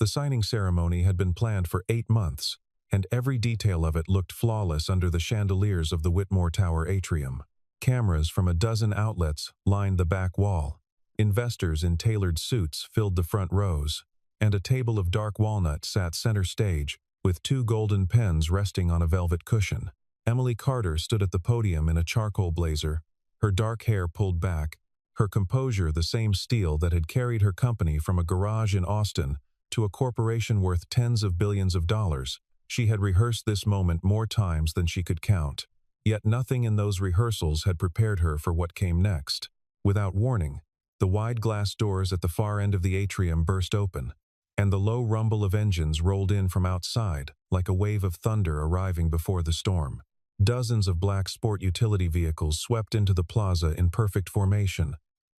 The signing ceremony had been planned for 8 months, and every detail of it looked flawless under the chandeliers of the Whitmore Tower atrium. Cameras from a dozen outlets lined the back wall. Investors in tailored suits filled the front rows, and a table of dark walnut sat center stage, with 2 golden pens resting on a velvet cushion. Emily Carter stood at the podium in a charcoal blazer, her dark hair pulled back, her composure the same steel that had carried her company from a garage in Austin to a corporation worth tens of billions of dollars. She had rehearsed this moment more times than she could count. Yet nothing in those rehearsals had prepared her for what came next. Without warning, the wide glass doors at the far end of the atrium burst open, and the low rumble of engines rolled in from outside, like a wave of thunder arriving before the storm. Dozens of black sport utility vehicles swept into the plaza in perfect formation,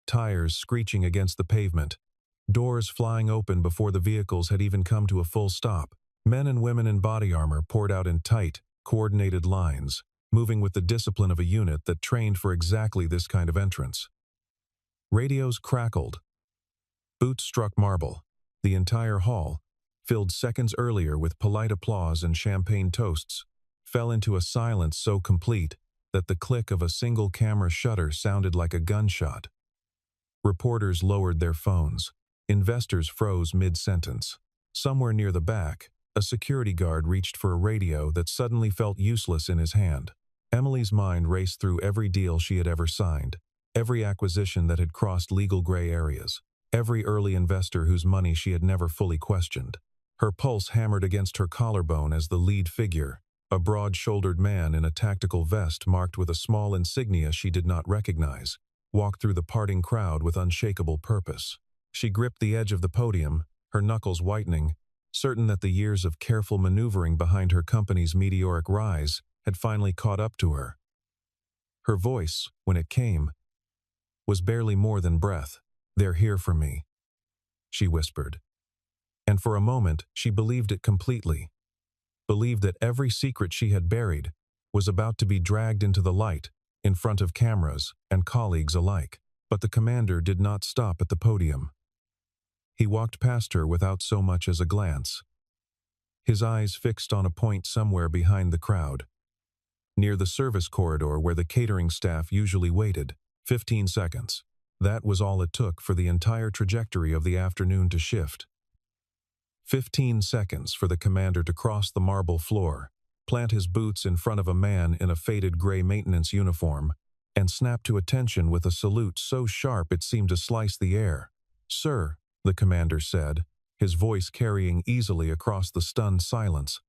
tires screeching against the pavement, doors flying open before the vehicles had even come to a full stop. Men and women in body armor poured out in tight, coordinated lines, moving with the discipline of a unit that trained for exactly this kind of entrance. Radios crackled. Boots struck marble. The entire hall, filled seconds earlier with polite applause and champagne toasts, fell into a silence so complete that the click of a single camera shutter sounded like a gunshot. Reporters lowered their phones. Investors froze mid-sentence. Somewhere near the back, a security guard reached for a radio that suddenly felt useless in his hand. Emily's mind raced through every deal she had ever signed, every acquisition that had crossed legal gray areas, every early investor whose money she had never fully questioned. Her pulse hammered against her collarbone as the lead figure, a broad-shouldered man in a tactical vest marked with a small insignia she did not recognize, walked through the parting crowd with unshakable purpose. She gripped the edge of the podium, her knuckles whitening, certain that the years of careful maneuvering behind her company's meteoric rise had finally caught up to her. Her voice, when it came, was barely more than breath. "They're here for me," she whispered. And for a moment, she believed it completely. Believed that every secret she had buried was about to be dragged into the light in front of cameras and colleagues alike. But the commander did not stop at the podium. He walked past her without so much as a glance, his eyes fixed on a point somewhere behind the crowd, near the service corridor where the catering staff usually waited. 15 seconds. That was all it took for the entire trajectory of the afternoon to shift. 15 seconds for the commander to cross the marble floor, plant his boots in front of a man in a faded gray maintenance uniform, and snap to attention with a salute so sharp it seemed to slice the air. "Sir," the commander said, his voice carrying easily across the stunned silence.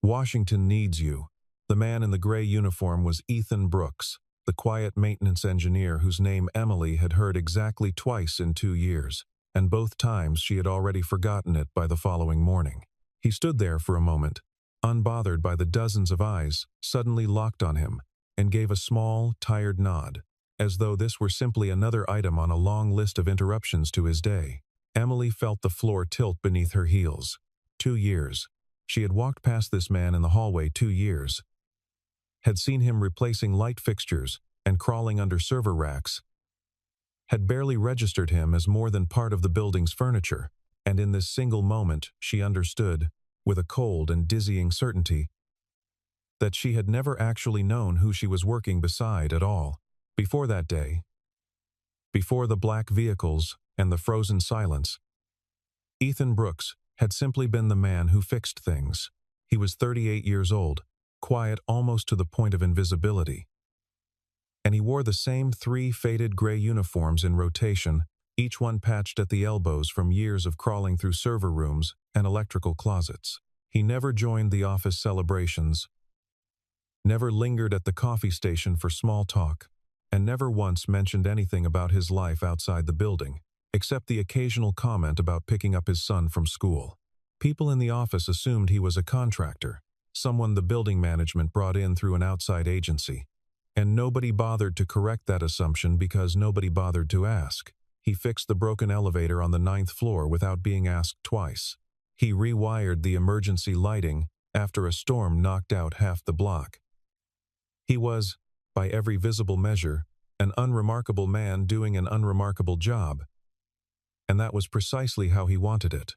"Washington needs you." The man in the gray uniform was Ethan Brooks, the quiet maintenance engineer whose name Emily had heard exactly twice in 2 years, and both times she had already forgotten it by the following morning. He stood there for a moment, unbothered by the dozens of eyes suddenly locked on him, and gave a small, tired nod, as though this were simply another item on a long list of interruptions to his day. Emily felt the floor tilt beneath her heels. 2 years. She had walked past this man in the hallway 2 years, had seen him replacing light fixtures and crawling under server racks, had barely registered him as more than part of the building's furniture, and in this single moment she understood, with a cold and dizzying certainty, that she had never actually known who she was working beside at all. Before that day, before the black vehicles and the frozen silence, Ethan Brooks had simply been the man who fixed things. He was 38 years old, quiet almost to the point of invisibility. And he wore the same 3 faded gray uniforms in rotation, each one patched at the elbows from years of crawling through server rooms and electrical closets. He never joined the office celebrations, never lingered at the coffee station for small talk, and never once mentioned anything about his life outside the building, except the occasional comment about picking up his son from school. People in the office assumed he was a contractor, someone the building management brought in through an outside agency. And nobody bothered to correct that assumption because nobody bothered to ask. He fixed the broken elevator on the 9th floor without being asked twice. He rewired the emergency lighting after a storm knocked out half the block. He was, by every visible measure, an unremarkable man doing an unremarkable job. And that was precisely how he wanted it.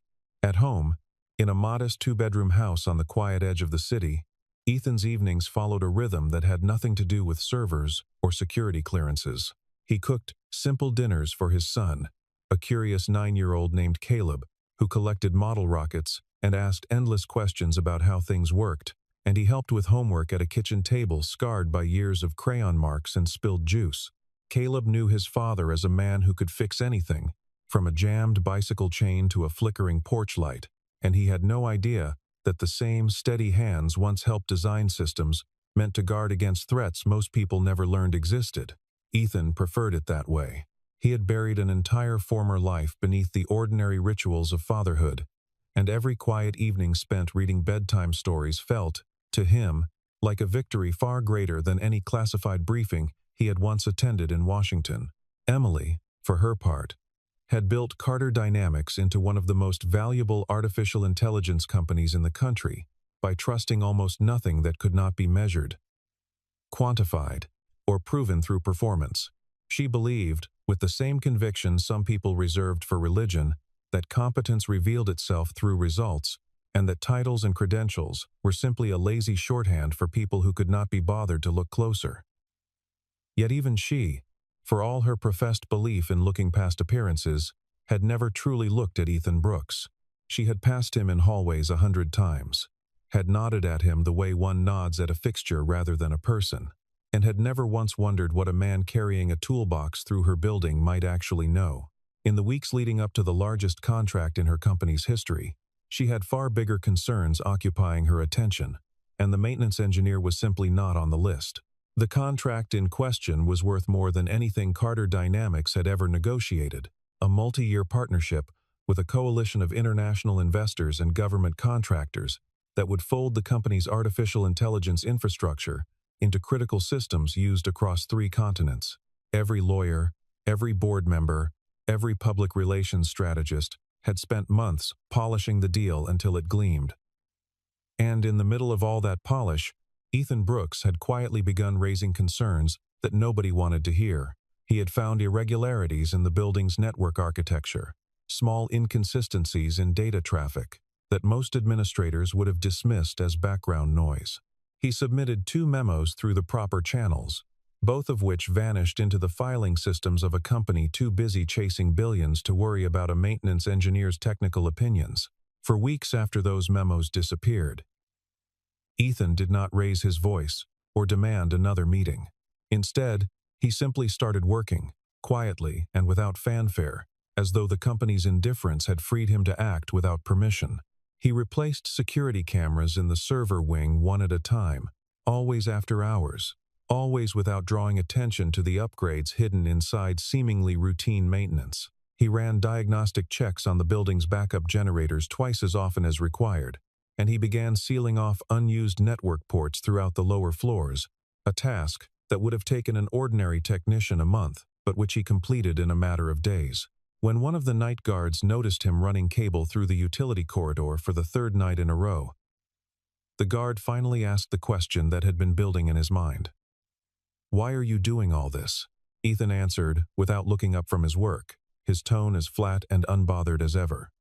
At home, in a modest two-bedroom house on the quiet edge of the city, Ethan's evenings followed a rhythm that had nothing to do with servers or security clearances. He cooked simple dinners for his son, a curious 9-year-old named Caleb, who collected model rockets and asked endless questions about how things worked, and he helped with homework at a kitchen table scarred by years of crayon marks and spilled juice. Caleb knew his father as a man who could fix anything, from a jammed bicycle chain to a flickering porch light, and he had no idea that the same steady hands once helped design systems meant to guard against threats most people never learned existed. Ethan preferred it that way. He had buried an entire former life beneath the ordinary rituals of fatherhood, and every quiet evening spent reading bedtime stories felt, to him, like a victory far greater than any classified briefing he had once attended in Washington. Emily, for her part, had built Carter Dynamics into one of the most valuable artificial intelligence companies in the country by trusting almost nothing that could not be measured, quantified, or proven through performance. She believed, with the same conviction some people reserved for religion, that competence revealed itself through results, and that titles and credentials were simply a lazy shorthand for people who could not be bothered to look closer. Yet even she, for all her professed belief in looking past appearances, had never truly looked at Ethan Brooks. She had passed him in hallways 100 times, had nodded at him the way one nods at a fixture rather than a person, and had never once wondered what a man carrying a toolbox through her building might actually know. In the weeks leading up to the largest contract in her company's history, she had far bigger concerns occupying her attention, and the maintenance engineer was simply not on the list. The contract in question was worth more than anything Carter Dynamics had ever negotiated, a multi-year partnership with a coalition of international investors and government contractors that would fold the company's artificial intelligence infrastructure into critical systems used across 3 continents. Every lawyer, every board member, every public relations strategist had spent months polishing the deal until it gleamed. And in the middle of all that polish, Ethan Brooks had quietly begun raising concerns that nobody wanted to hear. He had found irregularities in the building's network architecture, small inconsistencies in data traffic that most administrators would have dismissed as background noise. He submitted 2 memos through the proper channels, both of which vanished into the filing systems of a company too busy chasing billions to worry about a maintenance engineer's technical opinions. For weeks after those memos disappeared, Ethan did not raise his voice or demand another meeting. Instead, he simply started working, quietly and without fanfare, as though the company's indifference had freed him to act without permission. He replaced security cameras in the server wing one at a time, always after hours, always without drawing attention to the upgrades hidden inside seemingly routine maintenance. He ran diagnostic checks on the building's backup generators twice as often as required, and he began sealing off unused network ports throughout the lower floors, a task that would have taken an ordinary technician a month, but which he completed in a matter of days. When one of the night guards noticed him running cable through the utility corridor for the 3rd night in a row, the guard finally asked the question that had been building in his mind. "Why are you doing all this?" Ethan answered without looking up from his work, his tone as flat and unbothered as ever.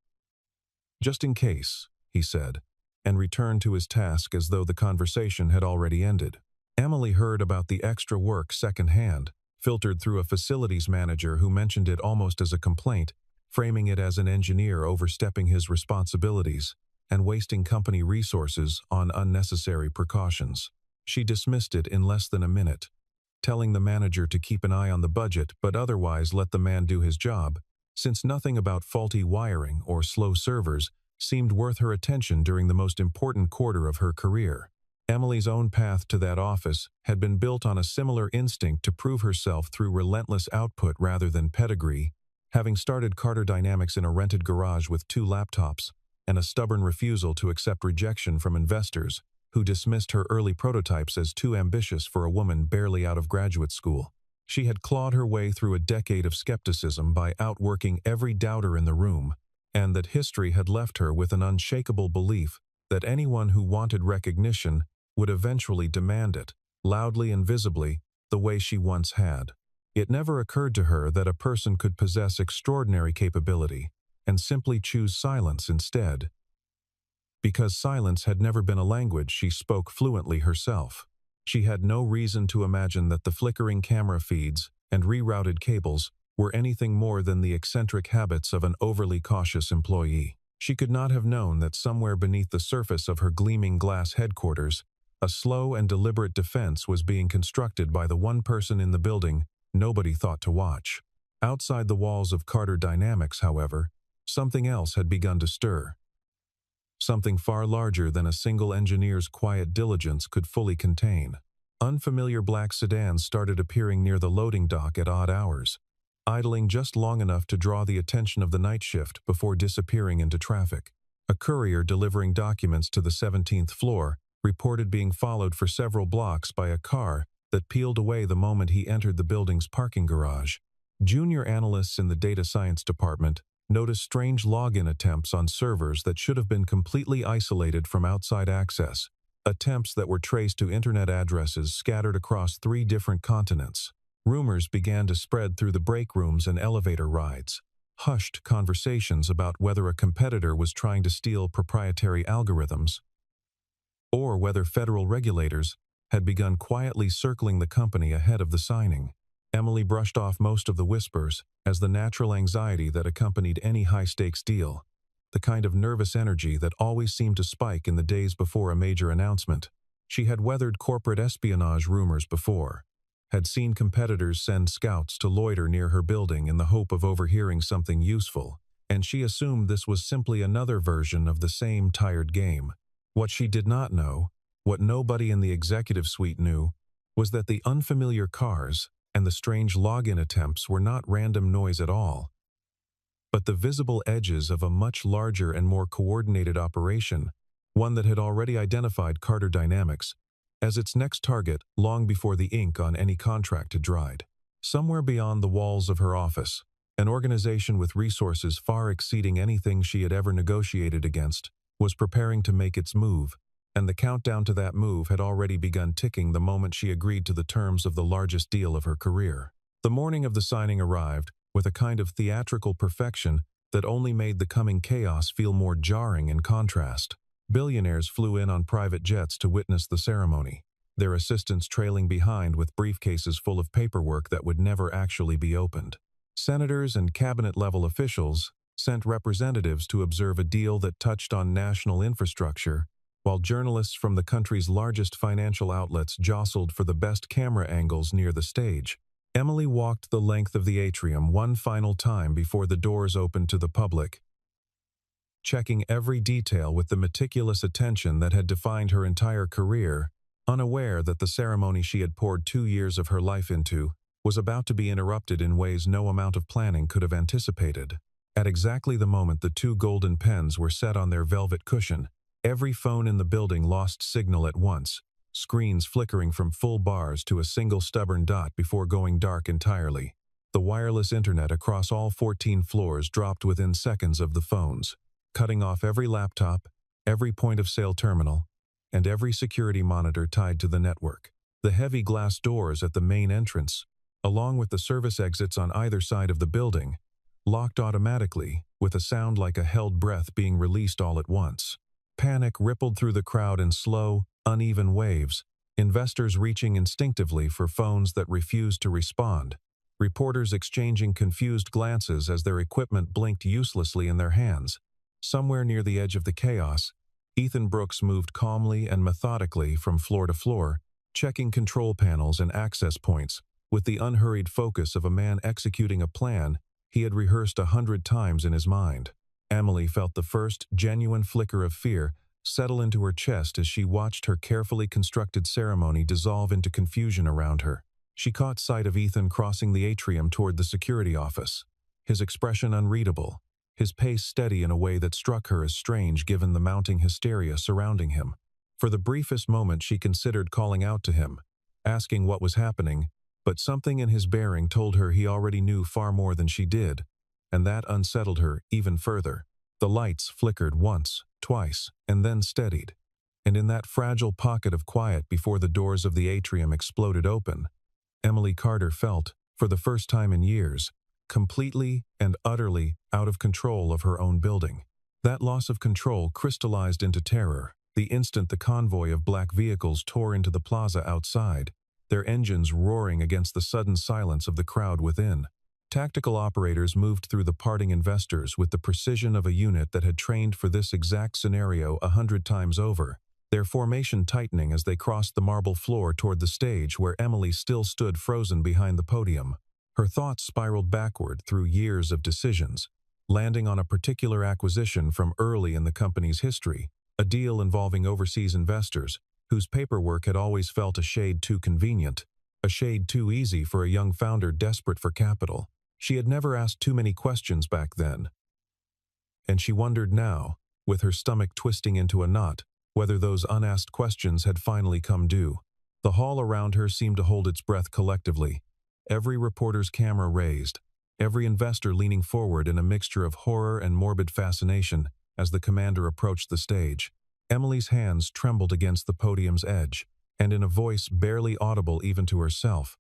"Just in case," he said, and returned to his task as though the conversation had already ended. Emily heard about the extra work secondhand, filtered through a facilities manager who mentioned it almost as a complaint, framing it as an engineer overstepping his responsibilities and wasting company resources on unnecessary precautions. She dismissed it in less than a minute, telling the manager to keep an eye on the budget but otherwise let the man do his job, since nothing about faulty wiring or slow servers seemed worth her attention during the most important quarter of her career. Emily's own path to that office had been built on a similar instinct to prove herself through relentless output rather than pedigree, having started Carter Dynamics in a rented garage with 2 laptops and a stubborn refusal to accept rejection from investors who dismissed her early prototypes as too ambitious for a woman barely out of graduate school. She had clawed her way through a decade of skepticism by outworking every doubter in the room, and that history had left her with an unshakable belief that anyone who wanted recognition would eventually demand it, loudly and visibly, the way she once had. It never occurred to her that a person could possess extraordinary capability, and simply choose silence instead. Because silence had never been a language she spoke fluently herself. She had no reason to imagine that the flickering camera feeds and rerouted cables were anything more than the eccentric habits of an overly cautious employee. She could not have known that somewhere beneath the surface of her gleaming glass headquarters, a slow and deliberate defense was being constructed by the one person in the building nobody thought to watch. Outside the walls of Carter Dynamics, however, something else had begun to stir. Something far larger than a single engineer's quiet diligence could fully contain. Unfamiliar black sedans started appearing near the loading dock at odd hours, idling just long enough to draw the attention of the night shift before disappearing into traffic. A courier delivering documents to the 17th floor reported being followed for several blocks by a car that peeled away the moment he entered the building's parking garage. Junior analysts in the data science department noticed strange login attempts on servers that should have been completely isolated from outside access, attempts that were traced to internet addresses scattered across 3 different continents. Rumors began to spread through the break rooms and elevator rides. Hushed conversations about whether a competitor was trying to steal proprietary algorithms, or whether federal regulators had begun quietly circling the company ahead of the signing. Emily brushed off most of the whispers as the natural anxiety that accompanied any high-stakes deal, the kind of nervous energy that always seemed to spike in the days before a major announcement. She had weathered corporate espionage rumors before, had seen competitors send scouts to loiter near her building in the hope of overhearing something useful, and she assumed this was simply another version of the same tired game. What she did not know, what nobody in the executive suite knew, was that the unfamiliar cars and the strange login attempts were not random noise at all, but the visible edges of a much larger and more coordinated operation, one that had already identified Carter Dynamics as its next target long before the ink on any contract had dried. Somewhere beyond the walls of her office, an organization with resources far exceeding anything she had ever negotiated against was preparing to make its move, and the countdown to that move had already begun ticking the moment she agreed to the terms of the largest deal of her career. The morning of the signing arrived with a kind of theatrical perfection that only made the coming chaos feel more jarring in contrast. Billionaires flew in on private jets to witness the ceremony, their assistants trailing behind with briefcases full of paperwork that would never actually be opened. Senators and cabinet-level officials sent representatives to observe a deal that touched on national infrastructure, while journalists from the country's largest financial outlets jostled for the best camera angles near the stage. Emily walked the length of the atrium one final time before the doors opened to the public, checking every detail with the meticulous attention that had defined her entire career, unaware that the ceremony she had poured 2 years of her life into was about to be interrupted in ways no amount of planning could have anticipated. At exactly the moment the 2 golden pens were set on their velvet cushion, every phone in the building lost signal at once, screens flickering from full bars to a single stubborn dot before going dark entirely. The wireless internet across all 14 floors dropped within seconds of the phones, cutting off every laptop, every point-of-sale terminal, and every security monitor tied to the network. The heavy glass doors at the main entrance, along with the service exits on either side of the building, locked automatically, with a sound like a held breath being released all at once. Panic rippled through the crowd in slow, uneven waves, investors reaching instinctively for phones that refused to respond, reporters exchanging confused glances as their equipment blinked uselessly in their hands. Somewhere near the edge of the chaos, Ethan Brooks moved calmly and methodically from floor to floor, checking control panels and access points, with the unhurried focus of a man executing a plan he had rehearsed 100 times in his mind. Emily felt the first genuine flicker of fear settle into her chest as she watched her carefully constructed ceremony dissolve into confusion around her. She caught sight of Ethan crossing the atrium toward the security office, his expression unreadable, his pace steady in a way that struck her as strange given the mounting hysteria surrounding him. For the briefest moment she considered calling out to him, asking what was happening, but something in his bearing told her he already knew far more than she did, and that unsettled her even further. The lights flickered once, twice, and then steadied, and in that fragile pocket of quiet before the doors of the atrium exploded open, Emily Carter felt, for the first time in years, completely and utterly out of control of her own building. That loss of control crystallized into terror the instant the convoy of black vehicles tore into the plaza outside, their engines roaring against the sudden silence of the crowd within. Tactical operators moved through the parting investors with the precision of a unit that had trained for this exact scenario 100 times over, their formation tightening as they crossed the marble floor toward the stage where Emily still stood frozen behind the podium. Her thoughts spiraled backward through years of decisions, landing on a particular acquisition from early in the company's history, a deal involving overseas investors, whose paperwork had always felt a shade too convenient, a shade too easy for a young founder desperate for capital. She had never asked too many questions back then, and she wondered now, with her stomach twisting into a knot, whether those unasked questions had finally come due. The hall around her seemed to hold its breath collectively, every reporter's camera raised, every investor leaning forward in a mixture of horror and morbid fascination as the commander approached the stage. Emily's hands trembled against the podium's edge, and in a voice barely audible even to herself,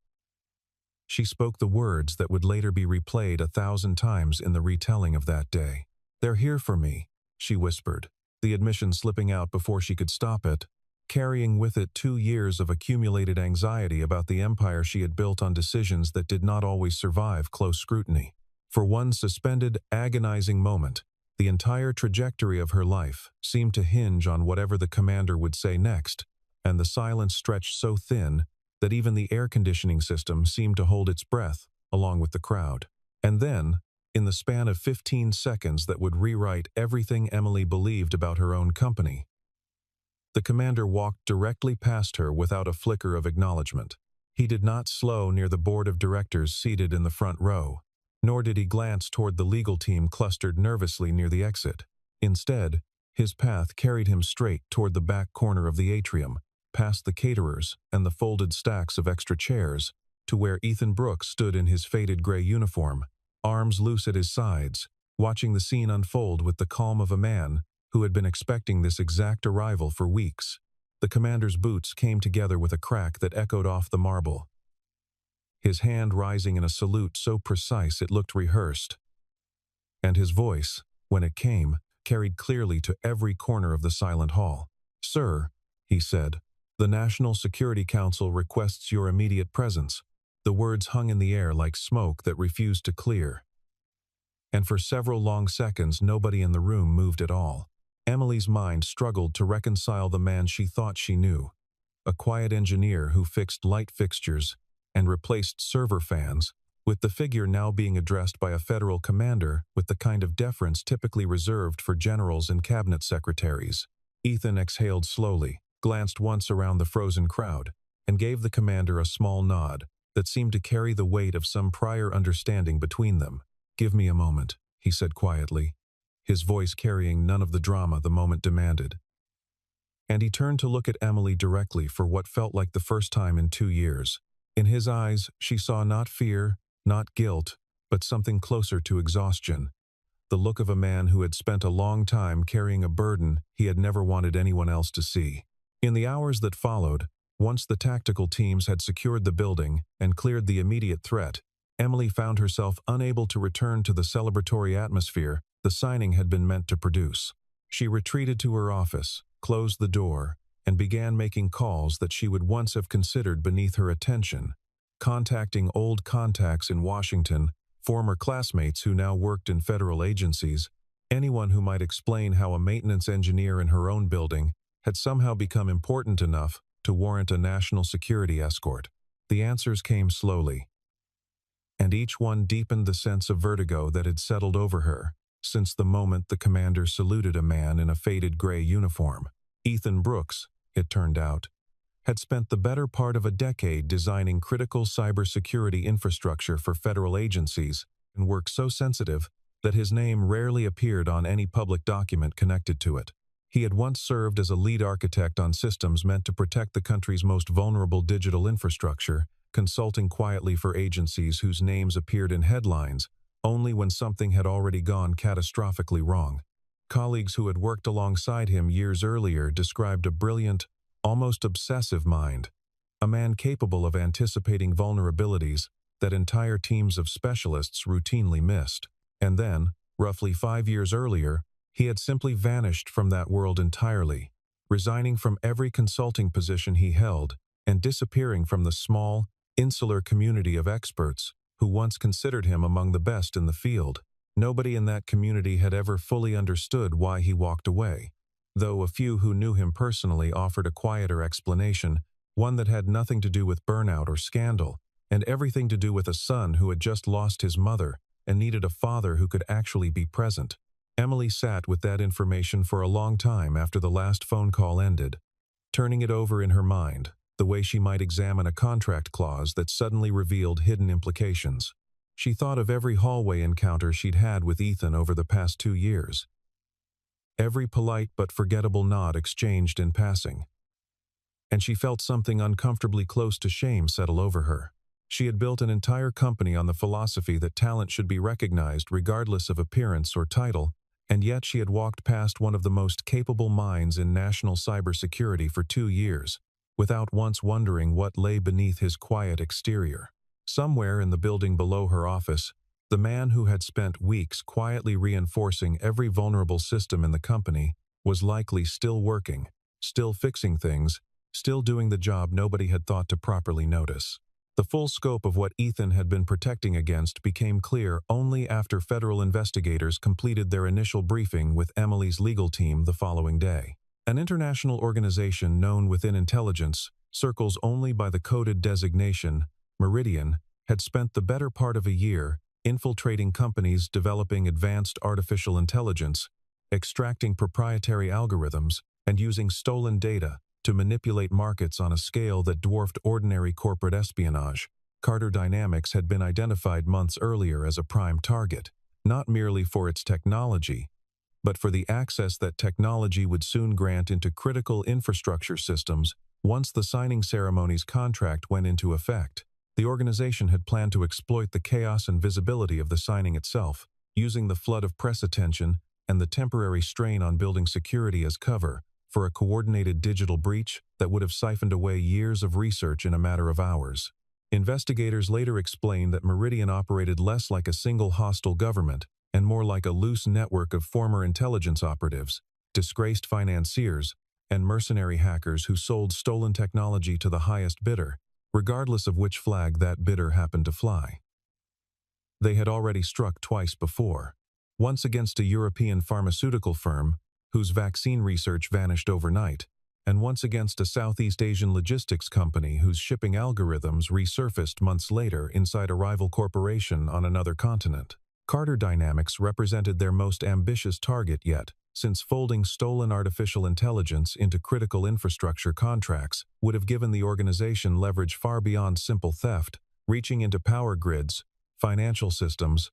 she spoke the words that would later be replayed 1,000 times in the retelling of that day. "They're here for me," she whispered, the admission slipping out before she could stop it, carrying with it 2 years of accumulated anxiety about the empire she had built on decisions that did not always survive close scrutiny. For one suspended, agonizing moment, the entire trajectory of her life seemed to hinge on whatever the commander would say next, and the silence stretched so thin that even the air conditioning system seemed to hold its breath along with the crowd. And then, in the span of 15 seconds that would rewrite everything Emily believed about her own company, the commander walked directly past her without a flicker of acknowledgement. He did not slow near the board of directors seated in the front row, nor did he glance toward the legal team clustered nervously near the exit. Instead, his path carried him straight toward the back corner of the atrium, past the caterers and the folded stacks of extra chairs, to where Ethan Brooks stood in his faded gray uniform, arms loose at his sides, watching the scene unfold with the calm of a man who had been expecting this exact arrival for weeks. The commander's boots came together with a crack that echoed off the marble, his hand rising in a salute so precise it looked rehearsed. And his voice, when it came, carried clearly to every corner of the silent hall. "Sir," he said, "the National Security Council requests your immediate presence." The words hung in the air like smoke that refused to clear. And for several long seconds nobody in the room moved at all. Emily's mind struggled to reconcile the man she thought she knew, a quiet engineer who fixed light fixtures and replaced server fans, with the figure now being addressed by a federal commander with the kind of deference typically reserved for generals and cabinet secretaries. Ethan exhaled slowly, glanced once around the frozen crowd, and gave the commander a small nod that seemed to carry the weight of some prior understanding between them. "Give me a moment," he said quietly, his voice carrying none of the drama the moment demanded. And he turned to look at Emily directly for what felt like the first time in 2 years. In his eyes, she saw not fear, not guilt, but something closer to exhaustion. The look of a man who had spent a long time carrying a burden he had never wanted anyone else to see. In the hours that followed, once the tactical teams had secured the building and cleared the immediate threat, Emily found herself unable to return to the celebratory atmosphere the signing had been meant to produce. She retreated to her office, closed the door, and began making calls that she would once have considered beneath her attention, contacting old contacts in Washington, former classmates who now worked in federal agencies, anyone who might explain how a maintenance engineer in her own building had somehow become important enough to warrant a national security escort. The answers came slowly, and each one deepened the sense of vertigo that had settled over her since the moment the commander saluted a man in a faded gray uniform. Ethan Brooks, it turned out, had spent the better part of a decade designing critical cybersecurity infrastructure for federal agencies and work so sensitive that his name rarely appeared on any public document connected to it. He had once served as a lead architect on systems meant to protect the country's most vulnerable digital infrastructure, consulting quietly for agencies whose names appeared in headlines only when something had already gone catastrophically wrong. Colleagues who had worked alongside him years earlier described a brilliant, almost obsessive mind, a man capable of anticipating vulnerabilities that entire teams of specialists routinely missed. And then, roughly 5 years earlier, he had simply vanished from that world entirely, resigning from every consulting position he held and disappearing from the small, insular community of experts who once considered him among the best in the field. Nobody in that community had ever fully understood why he walked away, though a few who knew him personally offered a quieter explanation, one that had nothing to do with burnout or scandal, and everything to do with a son who had just lost his mother and needed a father who could actually be present. Emily sat with that information for a long time after the last phone call ended, turning it over in her mind, the way she might examine a contract clause that suddenly revealed hidden implications. She thought of every hallway encounter she'd had with Ethan over the past 2 years. Every polite but forgettable nod exchanged in passing. And she felt something uncomfortably close to shame settle over her. She had built an entire company on the philosophy that talent should be recognized regardless of appearance or title, and yet she had walked past one of the most capable minds in national cybersecurity for 2 years, without once wondering what lay beneath his quiet exterior. Somewhere in the building below her office, the man who had spent weeks quietly reinforcing every vulnerable system in the company was likely still working, still fixing things, still doing the job nobody had thought to properly notice. The full scope of what Ethan had been protecting against became clear only after federal investigators completed their initial briefing with Emily's legal team the following day. An international organization known within intelligence circles only by the coded designation Meridian had spent the better part of a year infiltrating companies developing advanced artificial intelligence, extracting proprietary algorithms, and using stolen data to manipulate markets on a scale that dwarfed ordinary corporate espionage. Carter Dynamics had been identified months earlier as a prime target, not merely for its technology, but for the access that technology would soon grant into critical infrastructure systems once the signing ceremony's contract went into effect. The organization had planned to exploit the chaos and visibility of the signing itself, using the flood of press attention and the temporary strain on building security as cover for a coordinated digital breach that would have siphoned away years of research in a matter of hours. Investigators later explained that Meridian operated less like a single hostile government and more like a loose network of former intelligence operatives, disgraced financiers, and mercenary hackers who sold stolen technology to the highest bidder, regardless of which flag that bidder happened to fly. They had already struck twice before, once against a European pharmaceutical firm whose vaccine research vanished overnight, and once against a Southeast Asian logistics company whose shipping algorithms resurfaced months later inside a rival corporation on another continent. Carter Dynamics represented their most ambitious target yet, since folding stolen artificial intelligence into critical infrastructure contracts would have given the organization leverage far beyond simple theft, reaching into power grids, financial systems,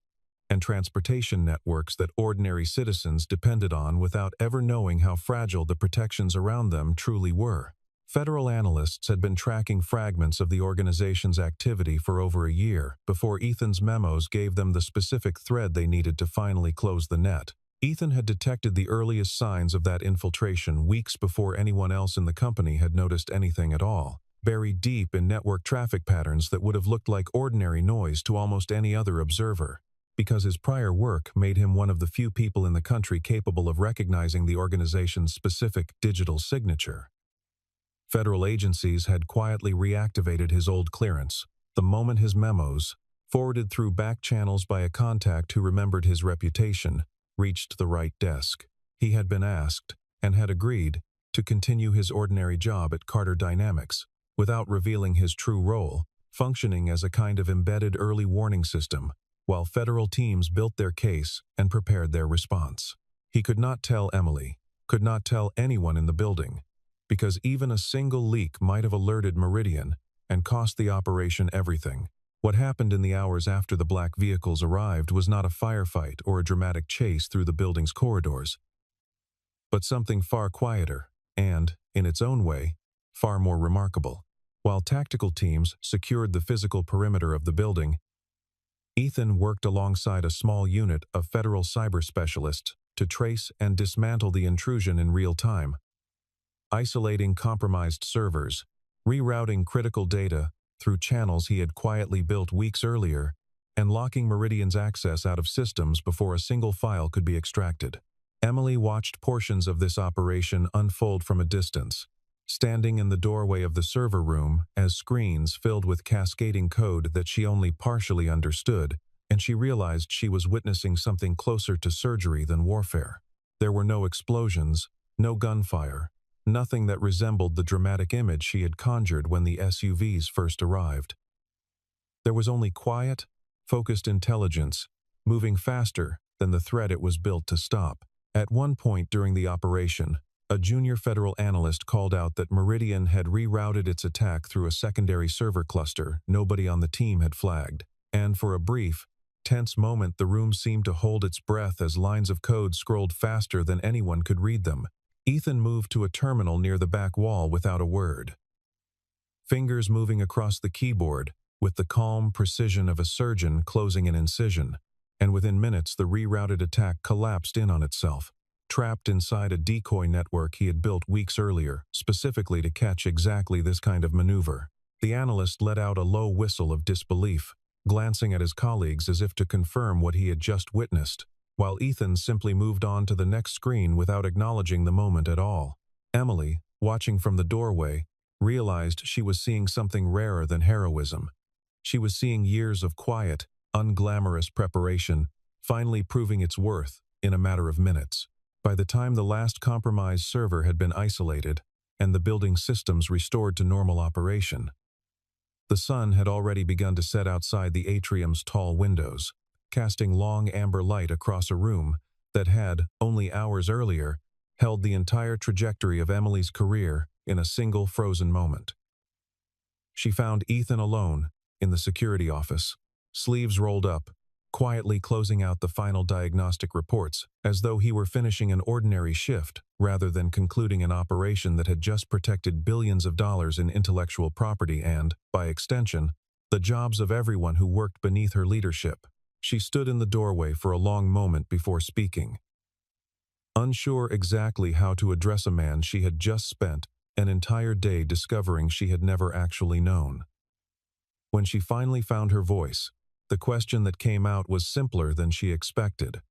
and transportation networks that ordinary citizens depended on without ever knowing how fragile the protections around them truly were. Federal analysts had been tracking fragments of the organization's activity for over a year before Ethan's memos gave them the specific thread they needed to finally close the net. Ethan had detected the earliest signs of that infiltration weeks before anyone else in the company had noticed anything at all, buried deep in network traffic patterns that would have looked like ordinary noise to almost any other observer, because his prior work made him one of the few people in the country capable of recognizing the organization's specific digital signature. Federal agencies had quietly reactivated his old clearance the moment his memos, forwarded through back channels by a contact who remembered his reputation, reached the right desk. He had been asked, and had agreed, to continue his ordinary job at Carter Dynamics, without revealing his true role, functioning as a kind of embedded early warning system, while federal teams built their case and prepared their response. He could not tell Emily, could not tell anyone in the building, because even a single leak might have alerted Meridian and cost the operation everything. What happened in the hours after the black vehicles arrived was not a firefight or a dramatic chase through the building's corridors, but something far quieter and, in its own way, far more remarkable. While tactical teams secured the physical perimeter of the building, Ethan worked alongside a small unit of federal cyber specialists to trace and dismantle the intrusion in real time, isolating compromised servers, rerouting critical data through channels he had quietly built weeks earlier, and locking Meridian's access out of systems before a single file could be extracted. Emily watched portions of this operation unfold from a distance, standing in the doorway of the server room as screens filled with cascading code that she only partially understood, and she realized she was witnessing something closer to surgery than warfare. There were no explosions, no gunfire, nothing that resembled the dramatic image she had conjured when the SUVs first arrived. There was only quiet, focused intelligence, moving faster than the threat it was built to stop. At one point during the operation, a junior federal analyst called out that Meridian had rerouted its attack through a secondary server cluster nobody on the team had flagged, and for a brief, tense moment the room seemed to hold its breath as lines of code scrolled faster than anyone could read them. Ethan moved to a terminal near the back wall without a word. Fingers moving across the keyboard, with the calm precision of a surgeon closing an incision, and within minutes the rerouted attack collapsed in on itself, trapped inside a decoy network he had built weeks earlier, specifically to catch exactly this kind of maneuver. The analyst let out a low whistle of disbelief, glancing at his colleagues as if to confirm what he had just witnessed, while Ethan simply moved on to the next screen without acknowledging the moment at all. Emily, watching from the doorway, realized she was seeing something rarer than heroism. She was seeing years of quiet, unglamorous preparation, finally proving its worth in a matter of minutes. By the time the last compromised server had been isolated and the building's systems restored to normal operation, the sun had already begun to set outside the atrium's tall windows, casting long amber light across a room that had, only hours earlier, held the entire trajectory of Emily's career in a single frozen moment. She found Ethan alone in the security office, sleeves rolled up, quietly closing out the final diagnostic reports as though he were finishing an ordinary shift rather than concluding an operation that had just protected billions of dollars in intellectual property and, by extension, the jobs of everyone who worked beneath her leadership. She stood in the doorway for a long moment before speaking, unsure exactly how to address a man she had just spent an entire day discovering she had never actually known. When she finally found her voice, the question that came out was simpler than she expected.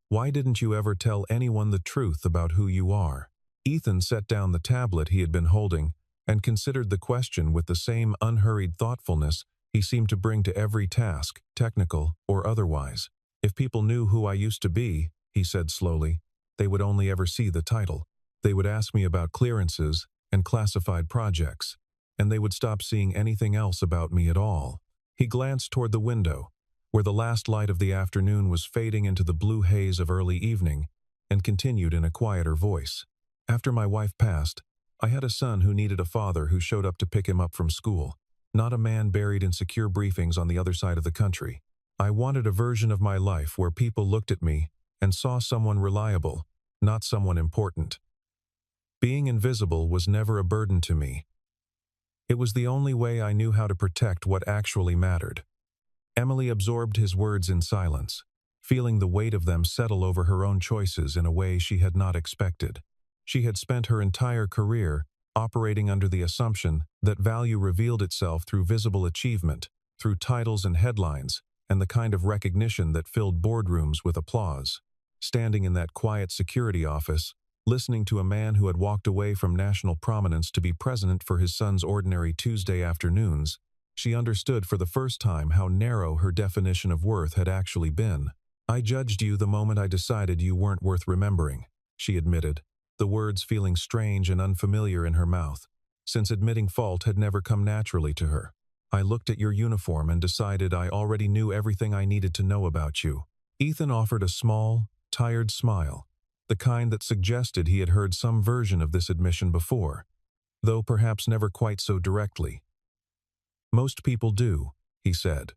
Why didn't you ever tell anyone the truth about who you are? Ethan set down the tablet he had been holding and considered the question with the same unhurried thoughtfulness he seemed to bring to every task, technical or otherwise. If people knew who I used to be, he said slowly, they would only ever see the title. They would ask me about clearances and classified projects, and they would stop seeing anything else about me at all. He glanced toward the window, where the last light of the afternoon was fading into the blue haze of early evening, and continued in a quieter voice. After my wife passed, I had a son who needed a father who showed up to pick him up from school, not a man buried in secure briefings on the other side of the country. I wanted a version of my life where people looked at me and saw someone reliable, not someone important. Being invisible was never a burden to me. It was the only way I knew how to protect what actually mattered. Emily absorbed his words in silence, feeling the weight of them settle over her own choices in a way she had not expected. She had spent her entire career operating under the assumption that value revealed itself through visible achievement, through titles and headlines, and the kind of recognition that filled boardrooms with applause. Standing in that quiet security office, listening to a man who had walked away from national prominence to be president for his son's ordinary Tuesday afternoons, she understood for the first time how narrow her definition of worth had actually been. I judged you the moment I decided you weren't worth remembering, she admitted, the words feeling strange and unfamiliar in her mouth, since admitting fault had never come naturally to her. I looked at your uniform and decided I already knew everything I needed to know about you. Ethan offered a small, tired smile, the kind that suggested he had heard some version of this admission before, though perhaps never quite so directly. Most people do, he said,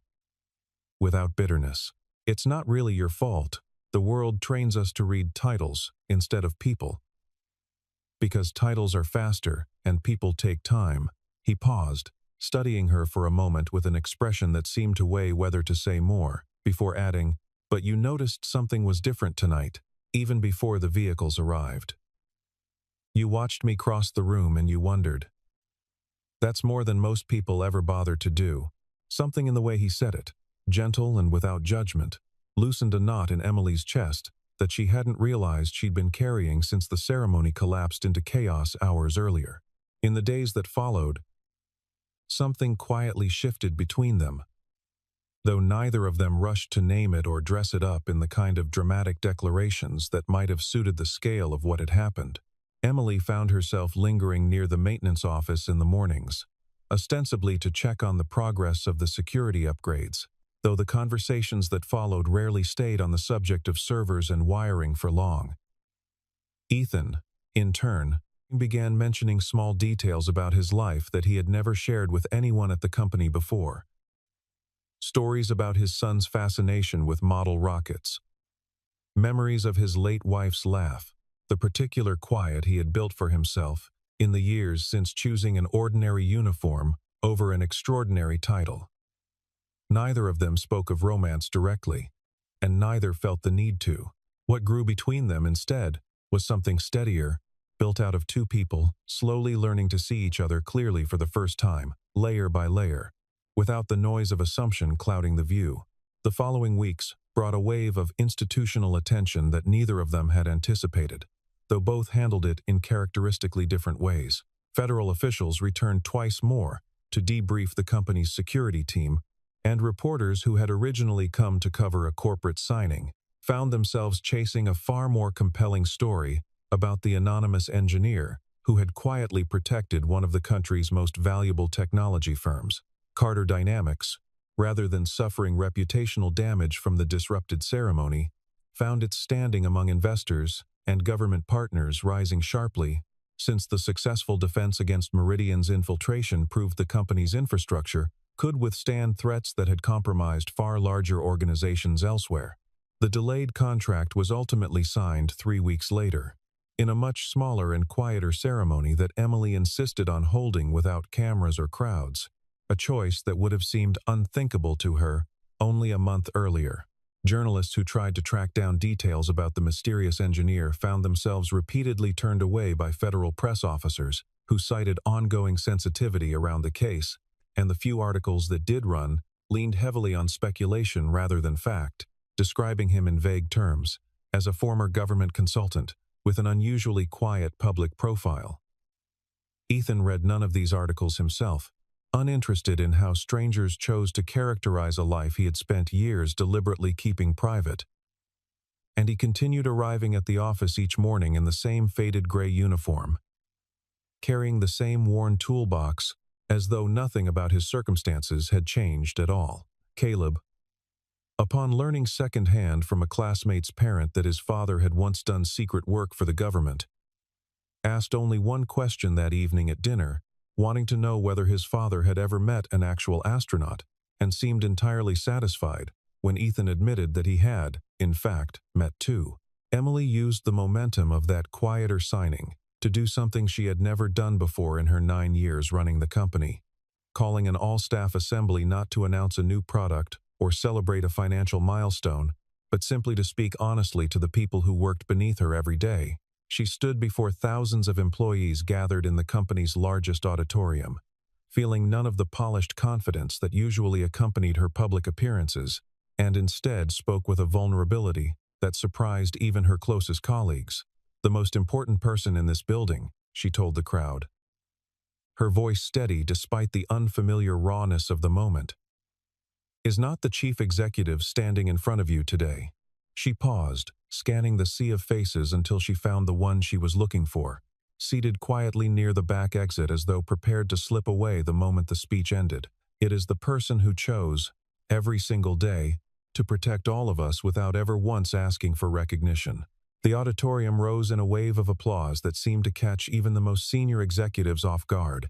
without bitterness. It's not really your fault. The world trains us to read titles instead of people. Because titles are faster and people take time. He paused, studying her for a moment with an expression that seemed to weigh whether to say more, before adding, but you noticed something was different tonight, even before the vehicles arrived. You watched me cross the room and you wondered. That's more than most people ever bother to do. Something in the way he said it, gentle and without judgment, loosened a knot in Emily's chest that she hadn't realized she'd been carrying since the ceremony collapsed into chaos hours earlier. In the days that followed, something quietly shifted between them, though neither of them rushed to name it or dress it up in the kind of dramatic declarations that might have suited the scale of what had happened. Emily found herself lingering near the maintenance office in the mornings, ostensibly to check on the progress of the security upgrades, though the conversations that followed rarely stayed on the subject of servers and wiring for long. Ethan, in turn, began mentioning small details about his life that he had never shared with anyone at the company before. Stories about his son's fascination with model rockets, memories of his late wife's laugh, the particular quiet he had built for himself in the years since choosing an ordinary uniform over an extraordinary title. Neither of them spoke of romance directly, and neither felt the need to. What grew between them instead was something steadier, built out of two people slowly learning to see each other clearly for the first time, layer by layer, without the noise of assumption clouding the view. The following weeks brought a wave of institutional attention that neither of them had anticipated, though both handled it in characteristically different ways. Federal officials returned twice more to debrief the company's security team, and reporters who had originally come to cover a corporate signing found themselves chasing a far more compelling story about the anonymous engineer who had quietly protected one of the country's most valuable technology firms, Carter Dynamics, rather than suffering reputational damage from the disrupted ceremony, found its standing among investors and government partners rising sharply since the successful defense against Meridian's infiltration proved the company's infrastructure could withstand threats that had compromised far larger organizations elsewhere. The delayed contract was ultimately signed 3 weeks later, in a much smaller and quieter ceremony that Emily insisted on holding without cameras or crowds, a choice that would have seemed unthinkable to her only a month earlier. Journalists who tried to track down details about the mysterious engineer found themselves repeatedly turned away by federal press officers who cited ongoing sensitivity around the case, and the few articles that did run leaned heavily on speculation rather than fact, describing him in vague terms as a former government consultant with an unusually quiet public profile. Ethan read none of these articles himself, uninterested in how strangers chose to characterize a life he had spent years deliberately keeping private. And he continued arriving at the office each morning in the same faded gray uniform, carrying the same worn toolbox, as though nothing about his circumstances had changed at all. Caleb, upon learning secondhand from a classmate's parent that his father had once done secret work for the government, asked only one question that evening at dinner, wanting to know whether his father had ever met an actual astronaut, and seemed entirely satisfied when Ethan admitted that he had, in fact, met two. Emily used the momentum of that quieter signing to do something she had never done before in her 9 years running the company, calling an all-staff assembly not to announce a new product or celebrate a financial milestone, but simply to speak honestly to the people who worked beneath her every day. She stood before thousands of employees gathered in the company's largest auditorium, feeling none of the polished confidence that usually accompanied her public appearances, and instead spoke with a vulnerability that surprised even her closest colleagues. "The most important person in this building," she told the crowd, her voice steady despite the unfamiliar rawness of the moment, "is not the chief executive standing in front of you today." She paused, scanning the sea of faces until she found the one she was looking for, seated quietly near the back exit as though prepared to slip away the moment the speech ended. "It is the person who chose, every single day, to protect all of us without ever once asking for recognition." The auditorium rose in a wave of applause that seemed to catch even the most senior executives off guard,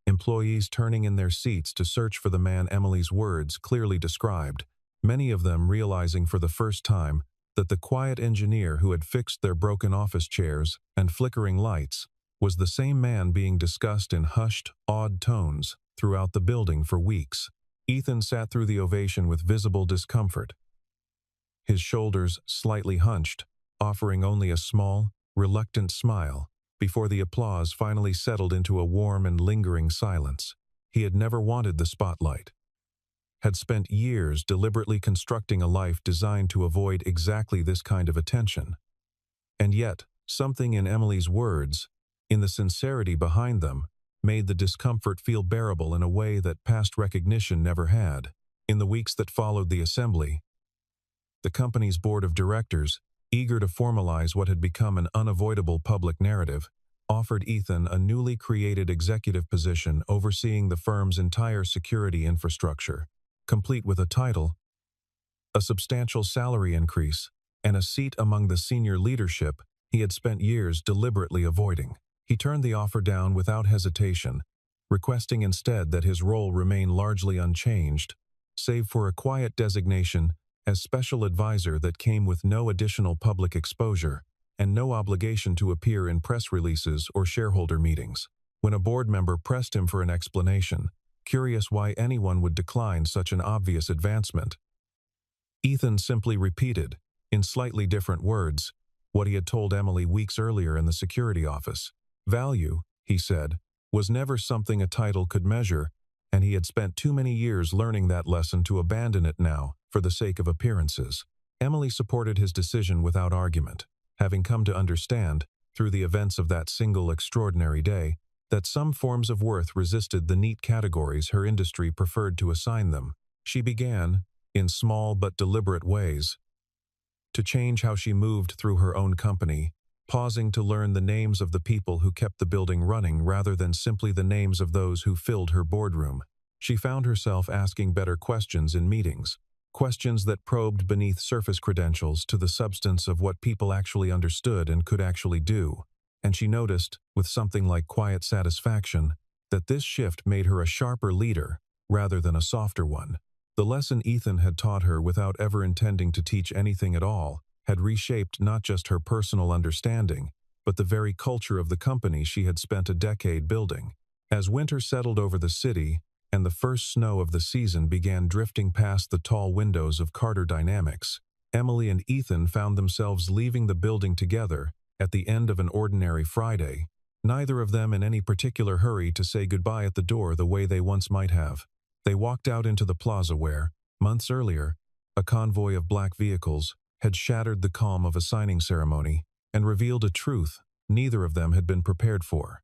employees turning in their seats to search for the man Emily's words clearly described, many of them realizing for the first time that the quiet engineer who had fixed their broken office chairs and flickering lights was the same man being discussed in hushed, awed tones throughout the building for weeks. Ethan sat through the ovation with visible discomfort, his shoulders slightly hunched, offering only a small, reluctant smile before the applause finally settled into a warm and lingering silence. He had never wanted the spotlight, had spent years deliberately constructing a life designed to avoid exactly this kind of attention. And yet, something in Emily's words, in the sincerity behind them, made the discomfort feel bearable in a way that past recognition never had. In the weeks that followed the assembly, the company's board of directors, eager to formalize what had become an unavoidable public narrative, offered Ethan a newly created executive position overseeing the firm's entire security infrastructure, complete with a title, a substantial salary increase, and a seat among the senior leadership he had spent years deliberately avoiding. He turned the offer down without hesitation, requesting instead that his role remain largely unchanged, save for a quiet designation as special advisor that came with no additional public exposure and no obligation to appear in press releases or shareholder meetings. When a board member pressed him for an explanation, curious why anyone would decline such an obvious advancement, Ethan simply repeated, in slightly different words, what he had told Emily weeks earlier in the security office. Value, he said, was never something a title could measure, and he had spent too many years learning that lesson to abandon it now for the sake of appearances. Emily supported his decision without argument, having come to understand, through the events of that single extraordinary day, that some forms of worth resisted the neat categories her industry preferred to assign them. She began, in small but deliberate ways, to change how she moved through her own company, pausing to learn the names of the people who kept the building running rather than simply the names of those who filled her boardroom. She found herself asking better questions in meetings, questions that probed beneath surface credentials to the substance of what people actually understood and could actually do. And she noticed, with something like quiet satisfaction, that this shift made her a sharper leader rather than a softer one. The lesson Ethan had taught her without ever intending to teach anything at all had reshaped not just her personal understanding, but the very culture of the company she had spent a decade building. As winter settled over the city, and the first snow of the season began drifting past the tall windows of Carter Dynamics, Emily and Ethan found themselves leaving the building together at the end of an ordinary Friday, neither of them in any particular hurry to say goodbye at the door the way they once might have. They walked out into the plaza where, months earlier, a convoy of black vehicles had shattered the calm of a signing ceremony and revealed a truth neither of them had been prepared for.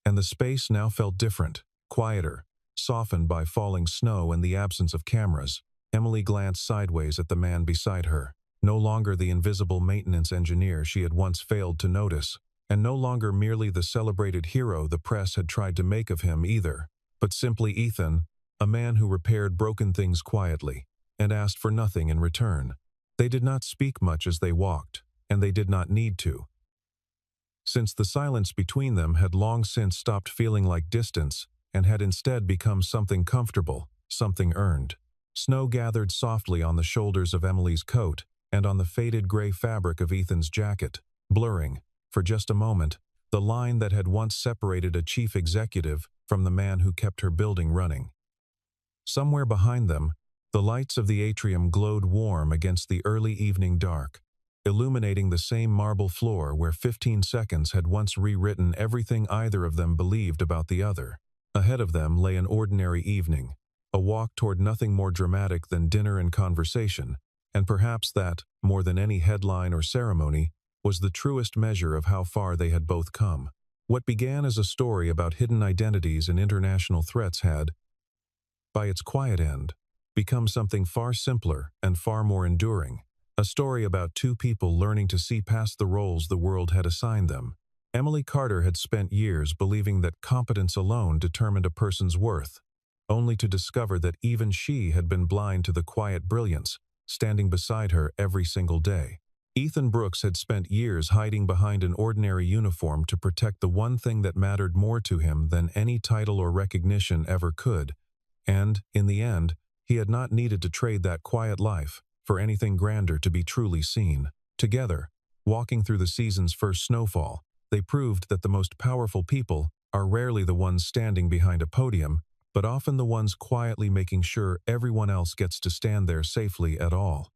And the space now felt different, quieter, softened by falling snow and the absence of cameras. Emily glanced sideways at the man beside her, no longer the invisible maintenance engineer she had once failed to notice, and no longer merely the celebrated hero the press had tried to make of him either, but simply Ethan, a man who repaired broken things quietly and asked for nothing in return. They did not speak much as they walked, and they did not need to, since the silence between them had long since stopped feeling like distance and had instead become something comfortable, something earned. Snow gathered softly on the shoulders of Emily's coat and on the faded gray fabric of Ethan's jacket, blurring, for just a moment, the line that had once separated a chief executive from the man who kept her building running. Somewhere behind them, the lights of the atrium glowed warm against the early evening dark, illuminating the same marble floor where 15 seconds had once rewritten everything either of them believed about the other. Ahead of them lay an ordinary evening, a walk toward nothing more dramatic than dinner and conversation, and perhaps that, more than any headline or ceremony, was the truest measure of how far they had both come. What began as a story about hidden identities and international threats had, by its quiet end, become something far simpler and far more enduring, a story about two people learning to see past the roles the world had assigned them. Emily Carter had spent years believing that competence alone determined a person's worth, only to discover that even she had been blind to the quiet brilliance standing beside her every single day. Ethan Brooks had spent years hiding behind an ordinary uniform to protect the one thing that mattered more to him than any title or recognition ever could, and, in the end, he had not needed to trade that quiet life for anything grander to be truly seen. Together, walking through the season's first snowfall, they proved that the most powerful people are rarely the ones standing behind a podium, but often the ones quietly making sure everyone else gets to stand there safely at all.